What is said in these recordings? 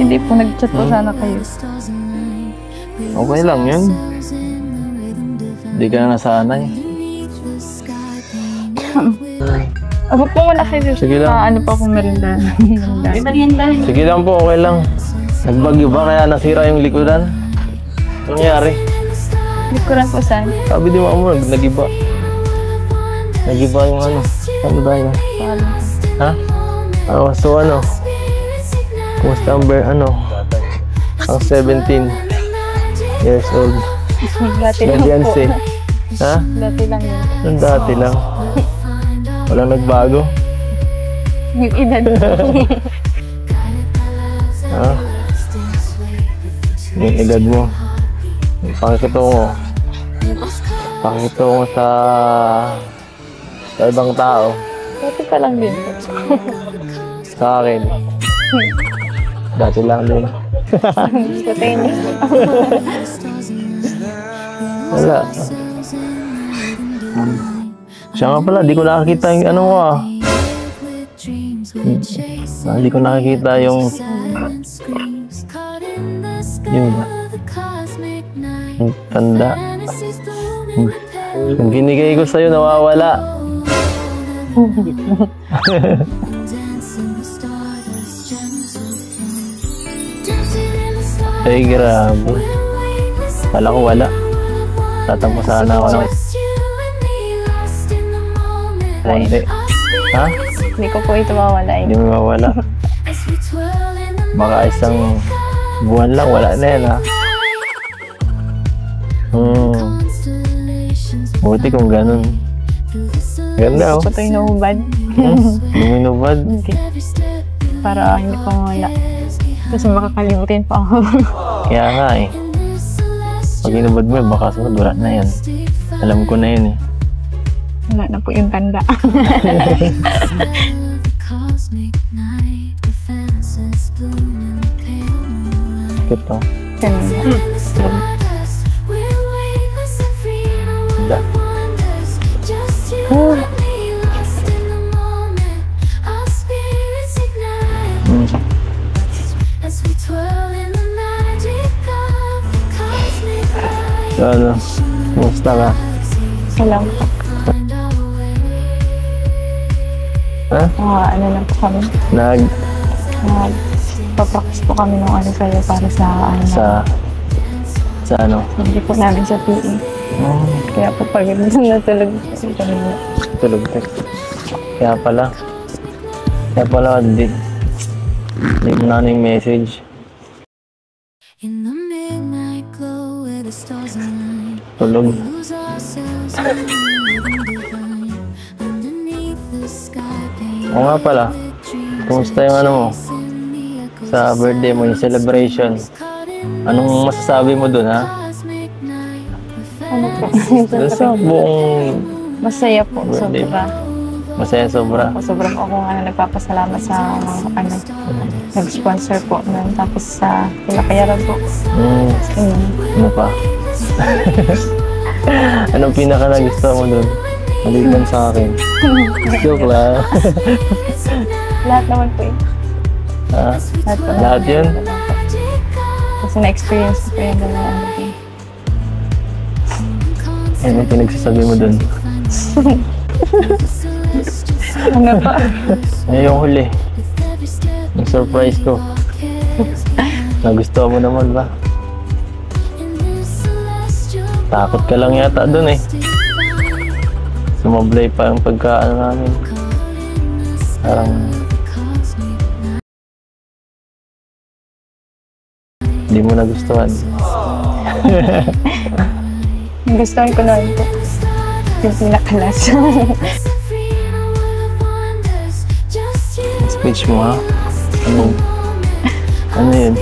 Hindi po, nag-chat po sana kayo. Okay lang yun. Hindi ka na nasanay. Ako po wala kayo. Sige lang. Ano pa po merinda? May merienda. Sige lang po, okay lang. Nagbagyo ba kaya nasira yung likuran? Ano nangyari? Likuran po saan? Sabi di mo, nagiba. Nagiba yung ano. Ano ba yun? Ha? So ano? Kumusta ang ang 17 years old. Dati lang po. Ha? Dati lang yun. Ang dati lang. Walang nagbago. Yung edad po. Ha? Yung edad mo. Pakikitungo. Pakikitungo sa ibang tao. Dati pa lang din po. Sa akin. Dati lang din. Sa tennis. Wala. Siya nga pala, di ko nakakita yung ano mo ah. Hindi ko nakakita yung tanda. Yung binigay ko sa'yo, nawawala. Ay, grabe. Kala ko wala. Tatampo sana ako ng konti. Ha? Hindi ko po ito mawala eh. Hindi mo mawala. Baka isang buwan lang, wala na yan ha. Buti kung ganun. Ganda oh. Gusto ko ito inuubad. Luminubad. Okay. Para hindi pa mawala. Kasi makakalimutin pa ako. Kaya nga eh. Pag inubad mo, baka sunod, wala na yan. Alam ko na yun eh. Wala na po yung tanda. Ito. Ganda. Ganda. So ano, kumusta ka? Alam ko. Ha? Ano lang po kami. Papractice po kami ng ano sa'yo para sa ano. Sa ano? Hindi po namin sa PE. Kaya po pag natulog kami. Tulog tek. Kaya pala, hindi mo na yung message. Tulog. Oo nga pala, kumusta yung ano mo? Sa birthday mo, yung celebration. Anong masasabi mo dun ha? Ano po? Sa buong Masaya po, birthday. sobra. Masaya sobra. Sobrang ako nga nagpapasalamat sa mga nag-sponsor po nun. Tapos sa pinakayaran po. Ano pa? Anong pinaka nagustuhan mo dun? Maliban sa akin. Joke lang. Lahat naman po eh. Ha? Lahat yun? Kasi na-experience ko yung gano'n. Ano pinagsasabi mo dun? Ano pa? Yung huli. Yung surprise ko. Nagustuhan mo naman ba? Takot ka lang yata dun eh. Sumablay pa yung pagkaano namin. Parang hindi mo nagustuhan. Gustuhan ko na ito. Yung pinakalas. Speech mo ha? Ano yun?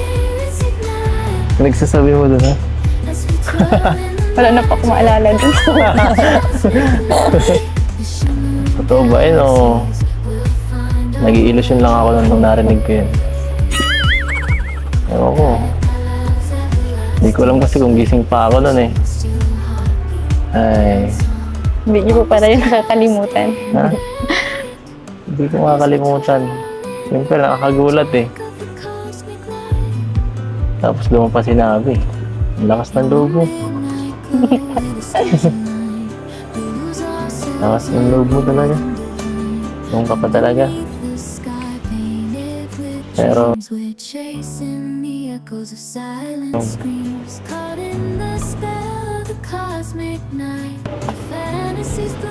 Nagsasabi mo doon ha? Wala na pa akong maalala dun. Totoo ba yun o nag-i-illusion lang ako nung narinig ko yun? Ewan ko. Hindi ko alam kasi kung gising pa ako nun eh. Ay. Hindi niyo po pala yung nakakalimutan. Ha? Hindi ko makakalimutan. Siyempre nakakagulat eh. Tapos doon pa sinabi. Ang lakas ng loob mo. Lakas ng loob mo talaga. Doon ka pa talaga. Pero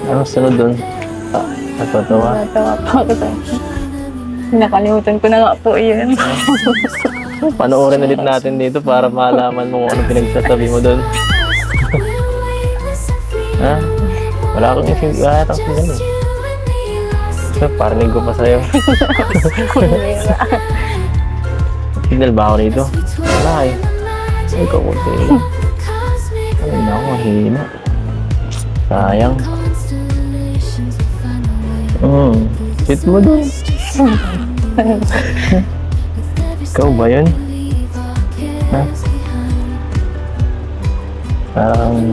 ano sunod doon? Nagpatawa. Natawa po ako sa nakalimutan ko na nga po yun. Panoorin ulit natin dito para malaman mo kung ano pinagsasabi mo doon. Ha? Wala akong ising ganun eh. Parinig ko pa sa'yo. Signal ba ako rito? Wala eh. Ay, kakunti lang. Ay, naku, mahina. Sayang. Sit mo doon. Ikaw ba yun? Ha? Parang...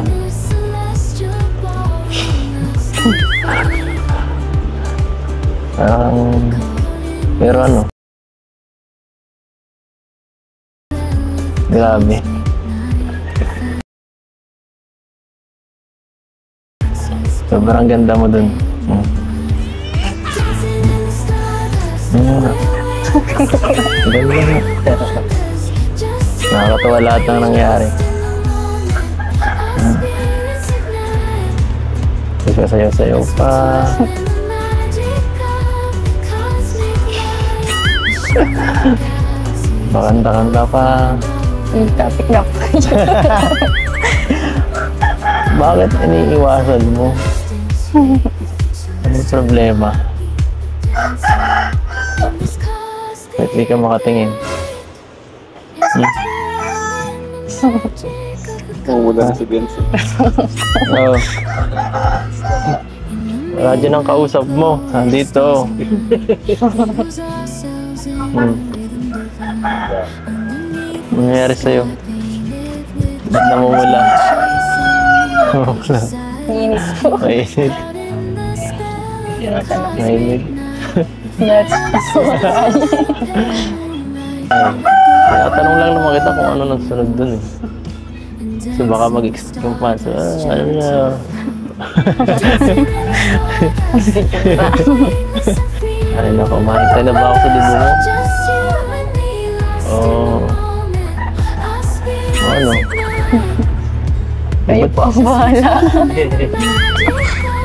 Pero ano? Grabe. Sobrang ganda mo dun. Nakakatawa lahat ng nangyari. Sasayaw-sayaw pa. Bakanta-kanta pa. Yung topic na po. Bakit iniiwasan mo? Ano problema? Bakit di ka makatingin? Wala na si Benson. Oo. Radyo ng kausap mo. Nandito. Ano nangyari sa'yo? Ba't namumula? Namumula. Inis po. Mainit. Mainit. Tanong lang naman kita kung ano nagsunod dun eh. So baka mag-extreme pa. So, alam niya. Ay naku, makita na ba ako sa libo mo? Oo. Ano? Kayo po ang bahala.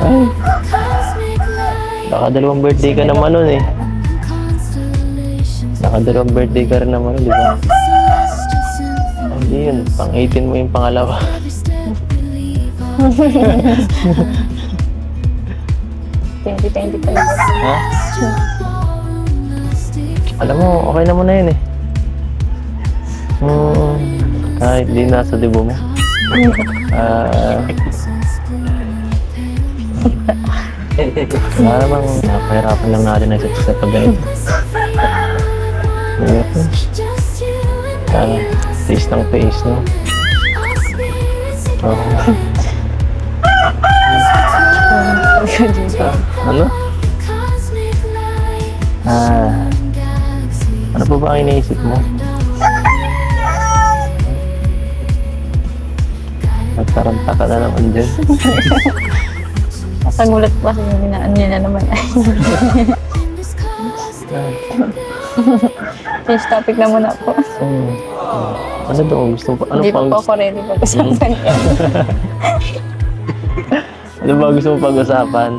Ay. Nakadalawang birthday ka naman nun eh. Nakadalawang birthday ka rin naman nun, di ba? Hindi yun, pang 18 mo yung pangalawa. Tindi pa lang. Ha? Alam mo, okay naman na yun eh. Kahit di nasa dibo mo. Wala namang napahirapan lang natin na sa pag-ganito. Taste ng taste, no? Ano? Ano pa ba ang iniisip mo? Nagtaranta ka na naman dyan. Nasagulat pa kasi minaan niya na naman. Change topic na muna po. Ano daw? Gusto mo pa? Ano Hindi pa pang... po ako ready pag-usapan yan. Ano ba gusto mo pag-usapan?